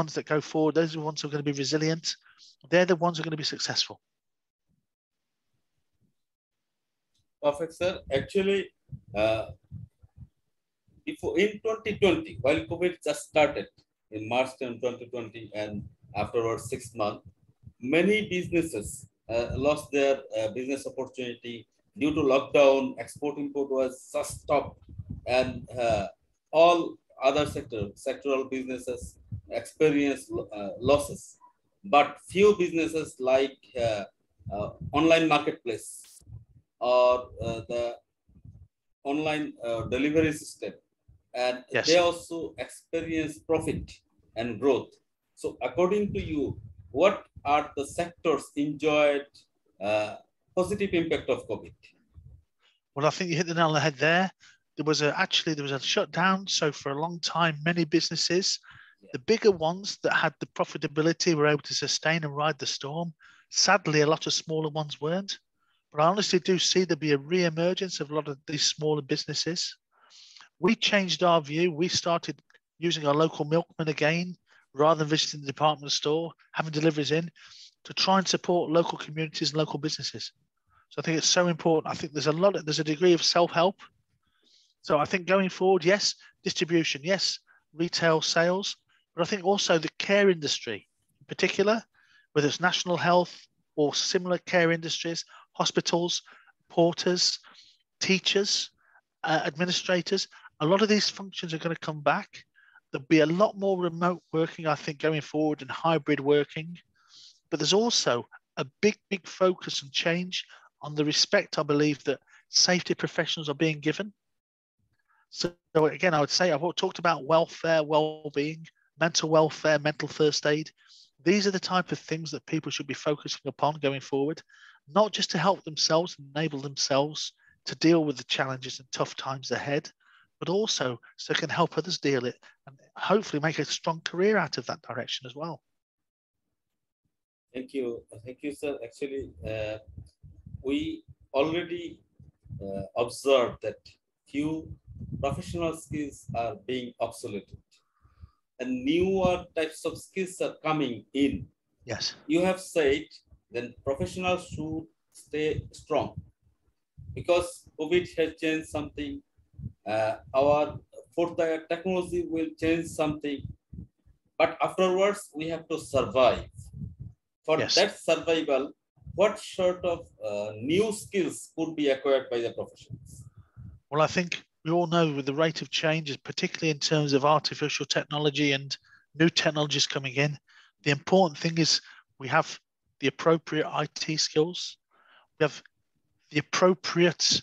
ones that go forward. Those are the ones who are going to be resilient. They're the ones who are going to be successful. Perfect, sir. Actually, before in 2020, while COVID just started in March 2020, and afterwards 6 months, many businesses lost their business opportunity due to lockdown. Export import was just stopped, and all other sectoral businesses experienced losses. But few businesses like online marketplace or the online delivery system, and Yes. they also experience profit and growth. So according to you, what are the sectors enjoyed positive impact of COVID? Well, I think you hit the nail on the head there. There was a shutdown. So for a long time, many businesses, the bigger ones that had the profitability were able to sustain and ride the storm. Sadly, a lot of smaller ones weren't. But I honestly do see there be a re-emergence of a lot of these smaller businesses. We changed our view. We started using our local milkman again, rather than visiting the department store, having deliveries in, to try and support local communities and local businesses. So I think it's so important. I think there's a degree of self-help. So I think going forward, yes, distribution, yes, retail sales, but I think also the care industry in particular, whether it's national health or similar care industries, hospitals, porters, teachers, administrators, a lot of these functions are going to come back. There'll be a lot more remote working, I think, going forward, and hybrid working. But there's also a big, big focus and change on the respect, I believe, that safety professionals are being given. So again, I would say I've talked about welfare, well-being, mental welfare, mental first aid. These are the type of things that people should be focusing upon going forward, not just to help themselves, enable themselves to deal with the challenges and tough times ahead, but also so they can help others deal it and hopefully make a strong career out of that direction as well. Thank you, sir. Actually, we already observed that few professional skills are being obsoleted, and newer types of skills are coming in. Yes. You have said then professionals should stay strong, because COVID has changed something. Our fourth technology will change something, but afterwards we have to survive. For that survival, what sort of new skills could be acquired by the professionals? Well, I think we all know with the rate of change, particularly in terms of artificial technology and new technologies coming in, the important thing is we have the appropriate IT skills, we have the appropriate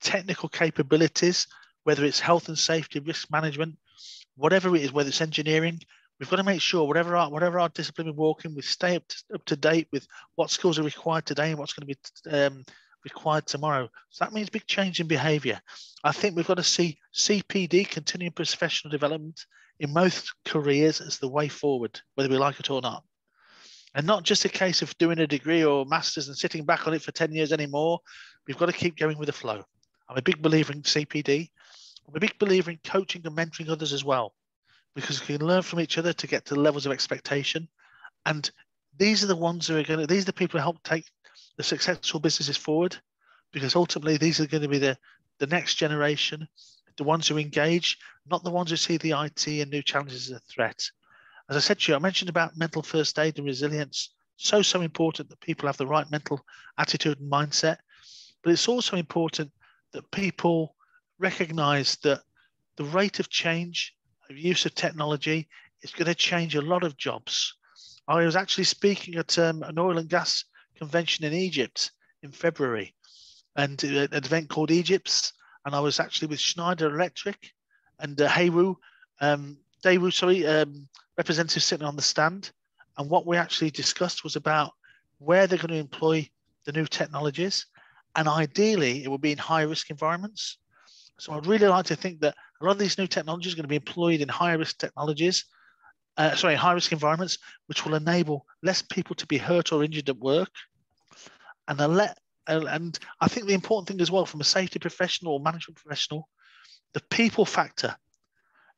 technical capabilities, whether it's health and safety, risk management, whatever it is, whether it's engineering. We've got to make sure whatever our discipline we're working, we stay up to date with what skills are required today and what's going to be required tomorrow. So that means big change in behaviour. I think we've got to see CPD, continuing professional development, in most careers as the way forward, whether we like it or not. And not just a case of doing a degree or master's and sitting back on it for 10 years anymore. We've got to keep going with the flow. I'm a big believer in CPD. I'm a big believer in coaching and mentoring others as well, because we can learn from each other to get to the levels of expectation. And these are the ones who are these are the people who help take the successful businesses forward, because ultimately these are going to be the next generation, the ones who engage, not the ones who see the IT and new challenges as a threat. As I said to you, I mentioned about mental first aid and resilience. So important that people have the right mental attitude and mindset. But it's also important that people recognize that the rate of change, use of technology, is going to change a lot of jobs. I was actually speaking at an oil and gas convention in Egypt in February, and an event called Egypt's, and I was actually with Schneider Electric and Daewoo, representatives sitting on the stand. And what we actually discussed was about where they're going to employ the new technologies, and ideally it would be in high risk environments. So I'd really like to think that a lot of these new technologies are going to be employed in high risk high risk environments, which will enable less people to be hurt or injured at work. And I think the important thing as well, from a safety professional or management professional, the people factor.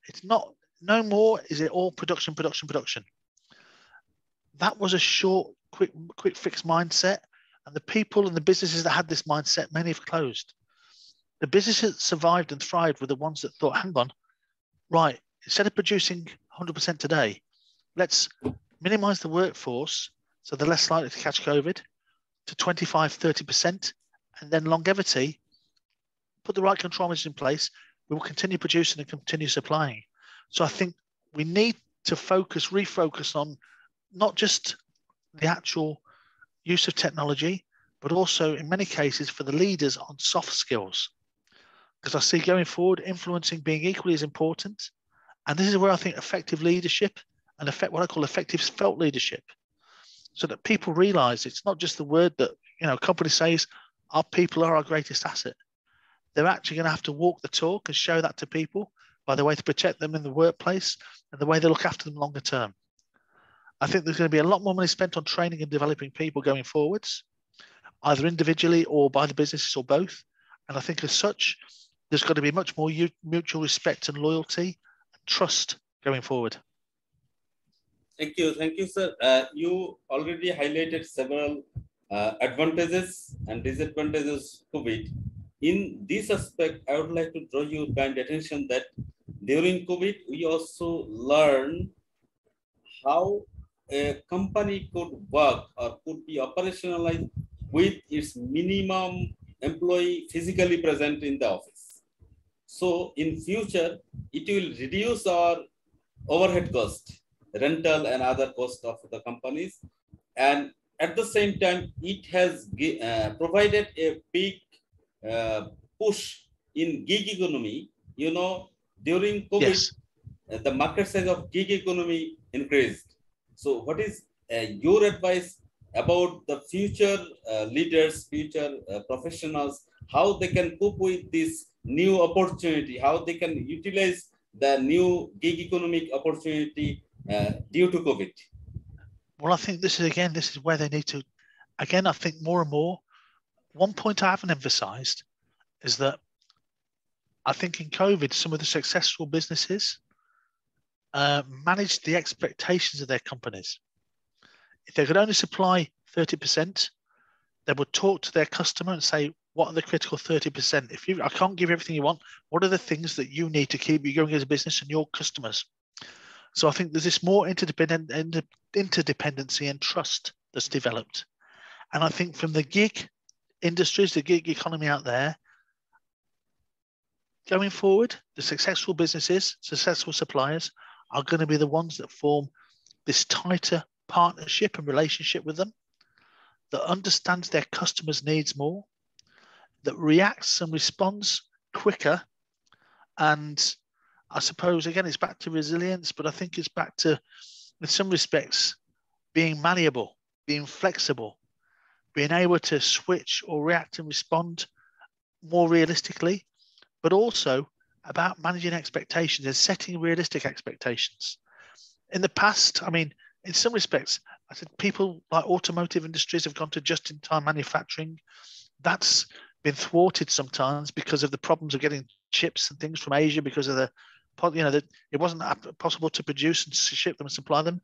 It's no more is it all production. that was a short, quick fix mindset. And the people and the businesses that had this mindset, many have closed. The businesses that survived and thrived were the ones that thought, hang on, right, instead of producing 100% today, let's minimize the workforce so they're less likely to catch COVID to 25, 30%. And then longevity, put the right control measures in place, we will continue producing and continue supplying. So I think we need to refocus on not just the actual use of technology, but also in many cases for the leaders on soft skills. Because I see going forward, influencing being equally as important. And this is where I think effective leadership and what I call effective felt leadership, so that people realize it's not just the word that, a company says, our people are our greatest asset. They're actually going to have to walk the talk and show that to people by the way to protect them in the workplace and the way they look after them longer term. I think there's going to be a lot more money spent on training and developing people going forwards, either individually or by the businesses or both. And I think as such, there's got to be much more mutual respect and loyalty and trust going forward. Thank you, sir. You already highlighted several advantages and disadvantages of COVID. In this aspect, I would like to draw your kind attention that during COVID, we also learned how a company could work or could be operationalized with its minimum employee physically present in the office. So in future, it will reduce our overhead cost, rental and other costs of the companies. And at the same time, it has provided a big push in gig economy. During COVID, yes. The market size of gig economy increased. So what is your advice about the future leaders, future professionals, how they can cope with this new opportunity, how they can utilize the new gig economic opportunity due to COVID? Well, I think this is where they need to, again, I think more and more, one point I haven't emphasized is that I think in COVID, some of the successful businesses managed the expectations of their companies. If they could only supply 30%, they would talk to their customer and say, what are the critical 30%? I can't give you everything you want, what are the things that you need to keep you going as a business and your customers? So I think there's this more interdependency and trust that's developed. And I think from the gig industries, the gig economy out there, going forward, the successful businesses, successful suppliers are going to be the ones that form this tighter partnership and relationship with them, that understands their customers' needs more, that reacts and responds quicker. And I suppose, again, it's back to resilience, but I think it's back to, in some respects, being malleable, being flexible, being able to switch or react and respond more realistically, but also about managing expectations and setting realistic expectations. In the past, in some respects, I said people like automotive industries have gone to just-in-time manufacturing. That's been thwarted sometimes because of the problems of getting chips and things from Asia because of it wasn't possible to produce and ship them and supply them.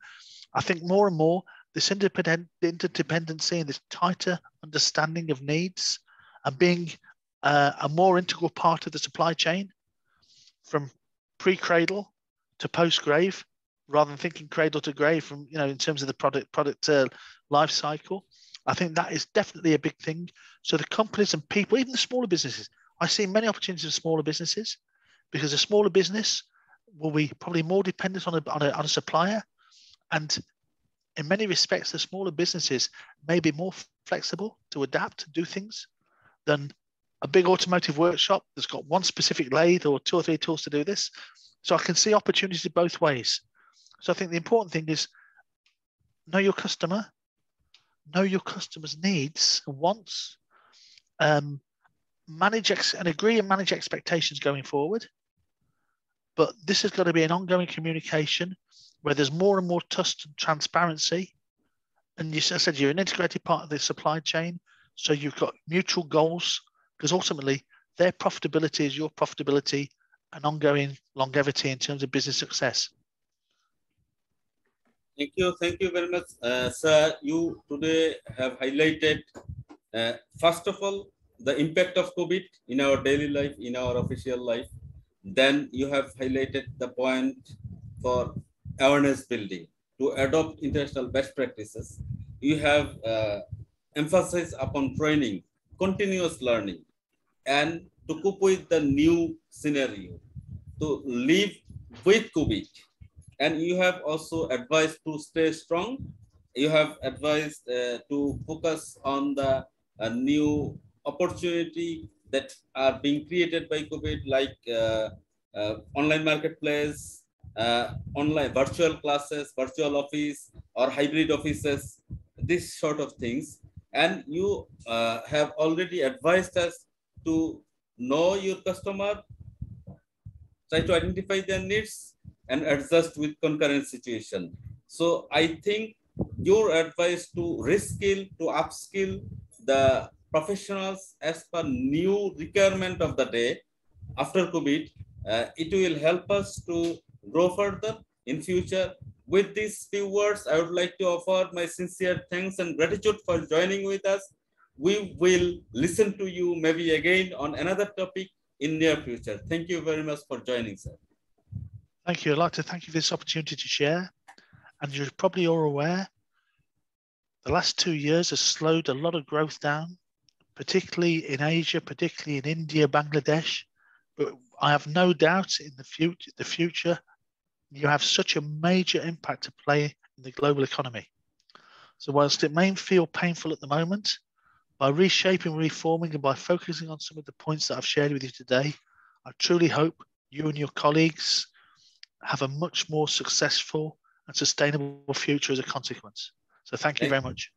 I think more and more this interdependency and this tighter understanding of needs and being a more integral part of the supply chain from pre-cradle to post-grave, rather than thinking cradle to grave from, in terms of the product life cycle. I think that is definitely a big thing. So the companies and people, even the smaller businesses, I see many opportunities for smaller businesses because a smaller business will be probably more dependent on a supplier. And in many respects, the smaller businesses may be more flexible to adapt and do things than a big automotive workshop that's got one specific lathe or 2 or 3 tools to do this. So I can see opportunities both ways. So I think the important thing is know your customer, know your customer's needs and wants, manage expectations going forward. But this has got to be an ongoing communication where there's more and more trust and transparency. And as I said, you're an integrated part of the supply chain. So you've got mutual goals because ultimately their profitability is your profitability and ongoing longevity in terms of business success. Thank you very much, sir. You today have highlighted, first of all, the impact of COVID in our daily life, in our official life. Then you have highlighted the point for awareness building to adopt international best practices. You have emphasized upon training, continuous learning, and to cope with the new scenario, to live with COVID. And you have also advised to stay strong. You have advised to focus on the new opportunity that are being created by COVID, like online marketplace, online virtual classes, virtual office, or hybrid offices, this sort of things. And you have already advised us to know your customer, try to identify their needs, and adjust with concurrent situation. So I think your advice to reskill, to upskill the professionals as per new requirement of the day after COVID, it will help us to grow further in future. With these few words, I would like to offer my sincere thanks and gratitude for joining with us. We will listen to you maybe again on another topic in near future. Thank you very much for joining, sir. Thank you. I'd like to thank you for this opportunity to share. And you're probably all aware, the last 2 years has slowed a lot of growth down, particularly in Asia, particularly in India, Bangladesh. But I have no doubt in the future, you have such a major impact to play in the global economy. So whilst it may feel painful at the moment, by reshaping, reforming, and by focusing on some of the points that I've shared with you today, I truly hope you and your colleagues have a much more successful and sustainable future as a consequence. So thank you very much.